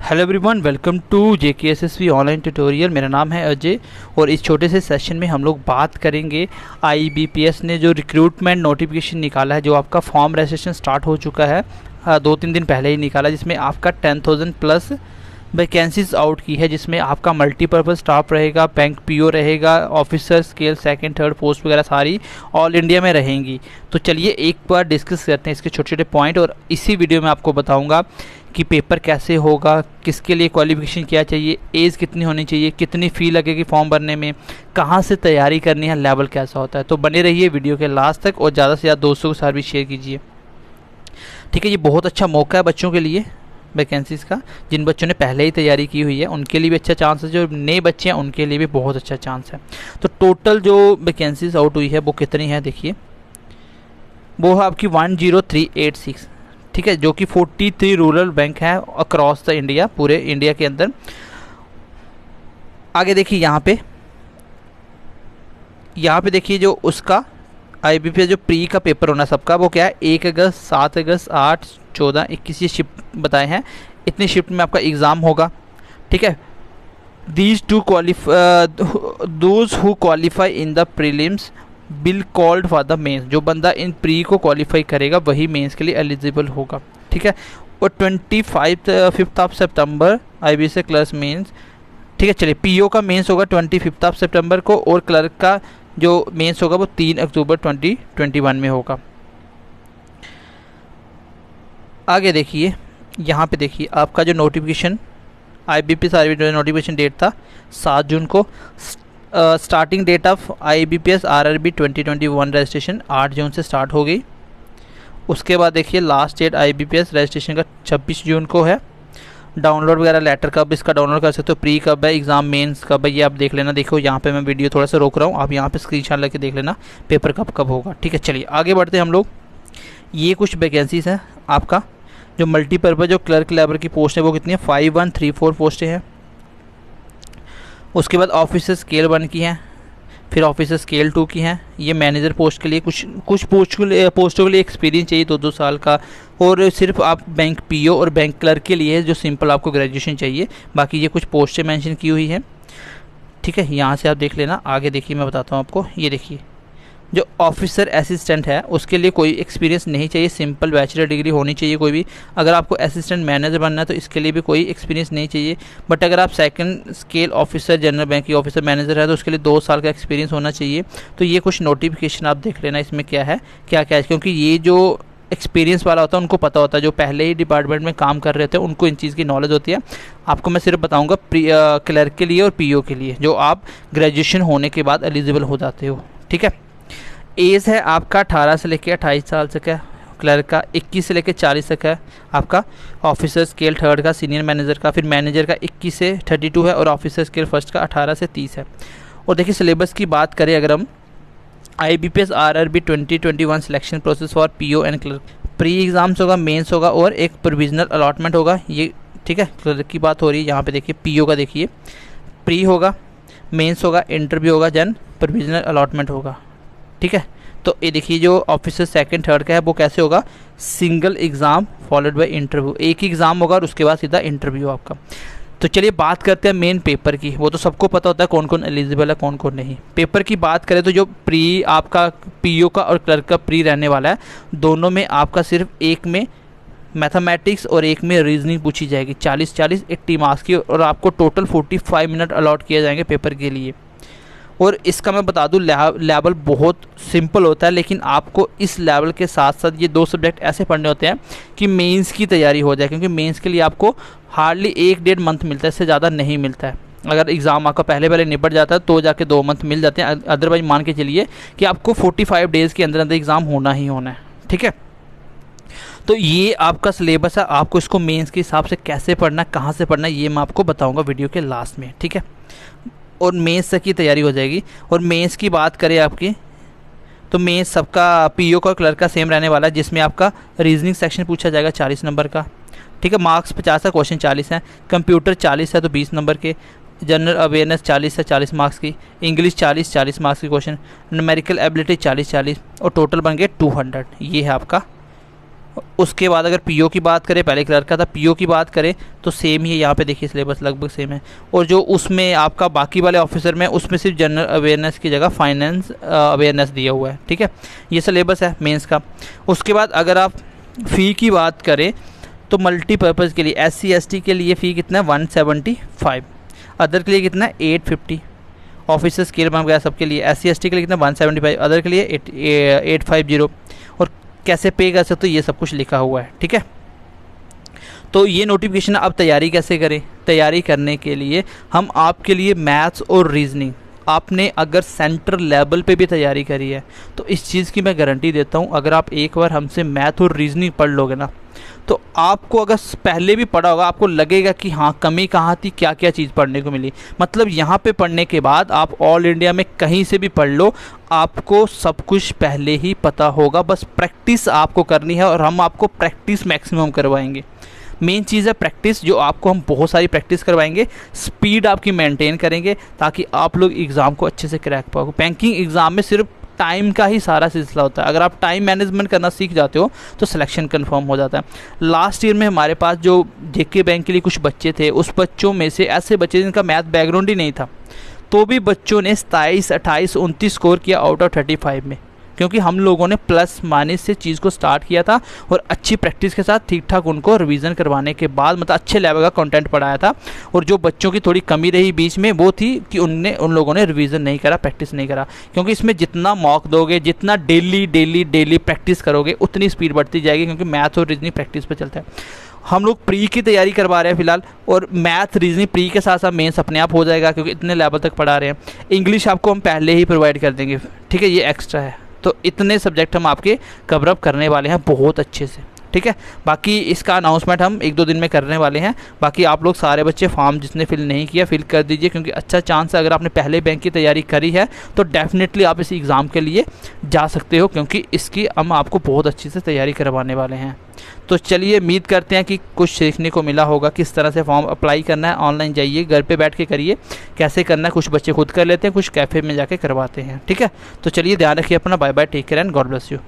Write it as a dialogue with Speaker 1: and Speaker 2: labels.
Speaker 1: Hello everyone, welcome to JKSSV online tutorial. मेरा नाम है अजय और इस छोटे से सेशन में हम लोग बात करेंगे IBPS ने जो रिक्रूटमेंट नोटिफिकेशन निकाला है, जो आपका फॉर्म रजिस्ट्रेशन स्टार्ट हो चुका है 2-3 दिन पहले ही निकाला, जिसमें आपका 10,000 प्लस वैकेंसीज आउट की है, जिसमें आपका मल्टीपर्पज़ स्टाफ रहेगा, बैंक PO रहेगा, officer scale second third post वगैरह सारी ऑल इंडिया में रहेंगी। तो चलिए एक बार डिस्कस करते हैं इसके छोटे छोटे पॉइंट, और इसी वीडियो में आपको बताऊंगा कि पेपर कैसे होगा, किसके लिए क्वालिफिकेशन क्या चाहिए, एज कितनी होनी चाहिए, कितनी फ़ी लगेगी फॉर्म भरने में, कहाँ से तैयारी करनी है, लेवल कैसा होता है। तो बने रहिए वीडियो के लास्ट तक और ज़्यादा से ज़्यादा दोस्तों के साथ भी शेयर कीजिए। ठीक है, ये बहुत अच्छा मौका है बच्चों के लिए वैकेंसीज़ का। जिन बच्चों ने पहले ही तैयारी की हुई है उनके लिए भी अच्छा चांस है, जो नए बच्चे हैं उनके लिए भी बहुत अच्छा चांस है। तो टोटल जो वैकेंसीज आउट हुई है वो कितनी है देखिए, वो है आपकी 10386। ठीक है, जो कि 43 रूरल बैंक है अक्रॉस द इंडिया, पूरे इंडिया के अंदर। आगे देखिए यहाँ पे देखिए जो उसका IBPS जो प्री का पेपर होना सबका, वो क्या है 1 अगस्त, 7 अगस्त, 8, 14, 21 ये शिफ्ट बताए हैं। इतनी शिफ्ट में आपका एग्ज़ाम होगा। ठीक है, those who qualify in the prelims will called for the mains. जो बंदा इन प्री को क्वालिफाई करेगा वही मेंस के लिए एलिजिबल होगा। ठीक है, और 5 सितंबर IBPS क्लर्क मेंस। ठीक है, चलिए PO का मेंस होगा 25 सितंबर को, और क्लर्क का जो मेंस होगा वो 3 अक्टूबर 2021 में होगा। आगे देखिए यहाँ पे देखिए आपका जो नोटिफिकेशन IBPS नोटिफिकेशन डेट था 7 जून को। Starting date of IBPS RRB 2021 registration 8 June से स्टार्ट हो गई। उसके बाद देखिए लास्ट डेट IBPS रजिस्ट्रेशन का 26 जून को है। डाउनलोड वगैरह लेटर कब इसका डाउनलोड कर सकते हो, प्री कब है, एग्ज़ाम मेंस कब है, ये आप देख लेना। देखो यहाँ पे मैं वीडियो थोड़ा सा रोक रहा हूँ, आप यहाँ पे स्क्रीनशॉट लेके देख लेना पेपर कब होगा। ठीक है, चलिए आगे बढ़ते हैं हम लोग। ये कुछ वैकेंसीज हैं आपका। जो मल्टीपर्पज़ जो क्लर्क लेबर की पोस्ट है वो कितनी है, 5134 पोस्टें हैं। उसके बाद ऑफिसर स्केल 1 की हैं, फिर ऑफिसर स्केल 2 की हैं। ये मैनेजर पोस्ट के लिए, कुछ पोस्टों के लिए एक्सपीरियंस चाहिए 2-2 साल का, और सिर्फ आप बैंक PO और बैंक क्लर्क के लिए जो सिंपल आपको ग्रेजुएशन चाहिए। बाकी ये कुछ पोस्टें मेंशन की हुई हैं। ठीक है, यहाँ से आप देख लेना। आगे देखिए मैं बताता हूँ आपको। ये देखिए जो ऑफिसर असिस्टेंट है उसके लिए कोई एक्सपीरियंस नहीं चाहिए, सिंपल बैचलर डिग्री होनी चाहिए कोई भी। अगर आपको असिस्टेंट मैनेजर बनना है तो इसके लिए भी कोई एक्सपीरियंस नहीं चाहिए। बट अगर आप second scale officer, general bank की ऑफिसर मैनेजर है तो उसके लिए 2 साल का एक्सपीरियंस होना चाहिए। तो ये कुछ नोटिफिकेशन आप देख लेना, इसमें क्या है क्या है, क्योंकि ये जो एक्सपीरियंस वाला होता है उनको पता होता है, जो पहले ही डिपार्टमेंट में काम कर रहे थे उनको इन चीज़ की नॉलेज होती है। आपको मैं सिर्फ बताऊंगा क्लर्क के लिए और PO के लिए, जो आप ग्रेजुएशन होने के बाद एलिजिबल हो जाते हो। ठीक है, एज है आपका 18 से लेकर 28 साल तक है क्लर्क का, 21 से लेकर 40 तक है आपका ऑफिसर स्केल 3rd का, सीनियर मैनेजर का, फिर मैनेजर का 21 से 32 है, और ऑफिसर स्केल 1st का 18 से 30 है। और देखिए सिलेबस की बात करें अगर हम, IBPS RRB 2021 selection process for PO and clerk, pre exams होगा, मेंस होगा और एक प्रोविजनल अलॉटमेंट होगा। ये ठीक है, क्लर्क की बात हो रही है। यहाँ पे देखिए PO का देखिए, प्री होगा, मेंस होगा, इंटरव्यू होगा, देन प्रोविजनल अलॉटमेंट होगा। ठीक है, तो ये देखिए जो ऑफिसर सेकंड थर्ड का है वो कैसे होगा, single exam followed by interview. एक ही एग्ज़ाम होगा और उसके बाद सीधा इंटरव्यू आपका। तो चलिए बात करते हैं मेन पेपर की। वो तो सबको पता होता है कौन कौन एलिजिबल है कौन कौन नहीं। पेपर की बात करें तो जो प्री आपका PO का और क्लर्क का प्री रहने वाला है, दोनों में आपका सिर्फ एक में मैथमेटिक्स और एक में रीजनिंग पूछी जाएगी। 40-40 80 मार्क्स की, और आपको टोटल 45 मिनट अलॉट किए जाएंगे पेपर के लिए। और इसका मैं बता दूं लेवल बहुत सिंपल होता है, लेकिन आपको इस लेवल के साथ साथ ये 2 सब्जेक्ट ऐसे पढ़ने होते हैं कि मेंस की तैयारी हो जाए, क्योंकि मेंस के लिए आपको हार्डली 1-1.5 मंथ मिलता है, इससे ज़्यादा नहीं मिलता है। अगर एग्ज़ाम आपका पहले निपट जाता है तो जाके 2 मंथ मिल जाते हैं, अदरवाइज मान के चलिए कि आपको 45 डेज़ के अंदर एग्ज़ाम होना ही होना है। ठीक है, तो ये आपका सिलेबस है। आपको इसको मेंस के हिसाब से कैसे पढ़ना, कहाँ से पढ़ना, ये मैं आपको बताऊँगा वीडियो के लास्ट में। ठीक है, और मेंस तक की तैयारी हो जाएगी। और मेंस की बात करें आपकी, तो मेंस सबका PO का क्लर्क का सेम रहने वाला है, जिसमें आपका रीजनिंग सेक्शन पूछा जाएगा 40 नंबर का। ठीक है, मार्क्स 50 है, क्वेश्चन 40 हैं, कंप्यूटर 40 है तो 20 नंबर के, जनरल अवेयरनेस 40 है 40 मार्क्स की, इंग्लिश 40 मार्क्स की क्वेश्चन, न्यूमेरिकल एबिलिटी 40 और टोटल बन गए 200। ये है आपका उसके बाद अगर पीओ की बात करें, पहले क्लर्क का था, पीओ की बात करें तो सेम ही है, यहाँ पे देखिए सिलेबस लगभग सेम है। और जो उसमें आपका बाकी वाले ऑफिसर में, उसमें सिर्फ जनरल अवेयरनेस की जगह फाइनेंस अवेयरनेस दिया हुआ है, ठीक है। ये सिलेबस है मेंस का। उसके बाद अगर आप फ़ी की बात करें तो मल्टीपर्पज़ के लिए SC ST के लिए फ़ी कितना है 175, अदर के लिए कितना है 850, ऑफिसर स्केल बन गया सबके लिए। SC ST के लिए कितना 175, अदर के लिए 850। और कैसे पे कर सकते हो ये सब कुछ लिखा हुआ है, ठीक है। तो ये नोटिफिकेशन, अब तैयारी कैसे करें? तैयारी करने के लिए हम आपके लिए मैथ्स और रीजनिंग, आपने अगर सेंटर लेवल पे भी तैयारी करी है तो इस चीज़ की मैं गारंटी देता हूँ, अगर आप एक बार हमसे मैथ और रीजनिंग पढ़ लोगे ना तो आपको, अगर पहले भी पढ़ा होगा, आपको लगेगा कि हाँ कमी कहाँ थी, क्या क्या चीज़ पढ़ने को मिली। मतलब यहाँ पे पढ़ने के बाद आप ऑल इंडिया में कहीं से भी पढ़ लो, आपको सब कुछ पहले ही पता होगा। बस प्रैक्टिस आपको करनी है और हम आपको प्रैक्टिस मैक्सिमम करवाएंगे। मेन चीज़ है प्रैक्टिस, जो आपको हम बहुत सारी प्रैक्टिस करवाएंगे, स्पीड आपकी मेंटेन करेंगे ताकि आप लोग एग्ज़ाम को अच्छे से क्रैक पाओगे। बैंकिंग एग्ज़ाम में सिर्फ टाइम का ही सारा सिलसिला होता है। अगर आप टाइम मैनेजमेंट करना सीख जाते हो तो सिलेक्शन कंफर्म हो जाता है। लास्ट ईयर में हमारे पास जो जेके बैंक के लिए कुछ बच्चे थे, उस बच्चों में से ऐसे बच्चे जिनका मैथ बैकग्राउंड ही नहीं था, तो भी बच्चों ने 27, 28, 29 स्कोर किया आउट ऑफ 35 में, क्योंकि हम लोगों ने प्लस माइनस से चीज़ को स्टार्ट किया था और अच्छी प्रैक्टिस के साथ ठीक ठाक उनको रिवीजन करवाने के बाद मतलब अच्छे लेवल का कंटेंट पढ़ाया था। और जो बच्चों की थोड़ी कमी रही बीच में वो थी कि उन लोगों ने रिवीजन नहीं करा, प्रैक्टिस नहीं करा। क्योंकि इसमें जितना मॉक दोगे, जितना डेली प्रैक्टिस करोगे, उतनी स्पीड बढ़ती जाएगी, क्योंकि मैथ और रीजनिंग प्रैक्टिस पर चलता है। हम लोग प्री की तैयारी करवा रहे हैं फिलहाल, और मैथ रीजनिंग प्री के साथ साथ मेंस अपने आप हो जाएगा, क्योंकि इतने लेवल तक पढ़ा रहे हैं। इंग्लिश आपको हम पहले ही प्रोवाइड कर देंगे, ठीक है, ये एक्स्ट्रा है। तो इतने सब्जेक्ट हम आपके कवर अप करने वाले हैं बहुत अच्छे से, ठीक है। बाकी इसका अनाउंसमेंट हम 1-2 दिन में करने वाले हैं। बाकी आप लोग सारे बच्चे फॉर्म जिसने फिल नहीं किया फिल कर दीजिए, क्योंकि अच्छा चांस है, अगर आपने पहले बैंक की तैयारी करी है तो डेफिनेटली आप इस एग्ज़ाम के लिए जा सकते हो, क्योंकि इसकी हम आपको बहुत अच्छी से तैयारी करवाने वाले हैं। तो चलिए, उम्मीद करते हैं कि कुछ सीखने को मिला होगा, किस तरह से फॉर्म अप्लाई करना है। ऑनलाइन जाइए, घर पे बैठ के करिए, कैसे करना है। कुछ बच्चे खुद कर लेते हैं, कुछ कैफ़े में जाके करवाते हैं, ठीक है। तो चलिए, ध्यान रखिए अपना। Bye bye, take care and God bless you.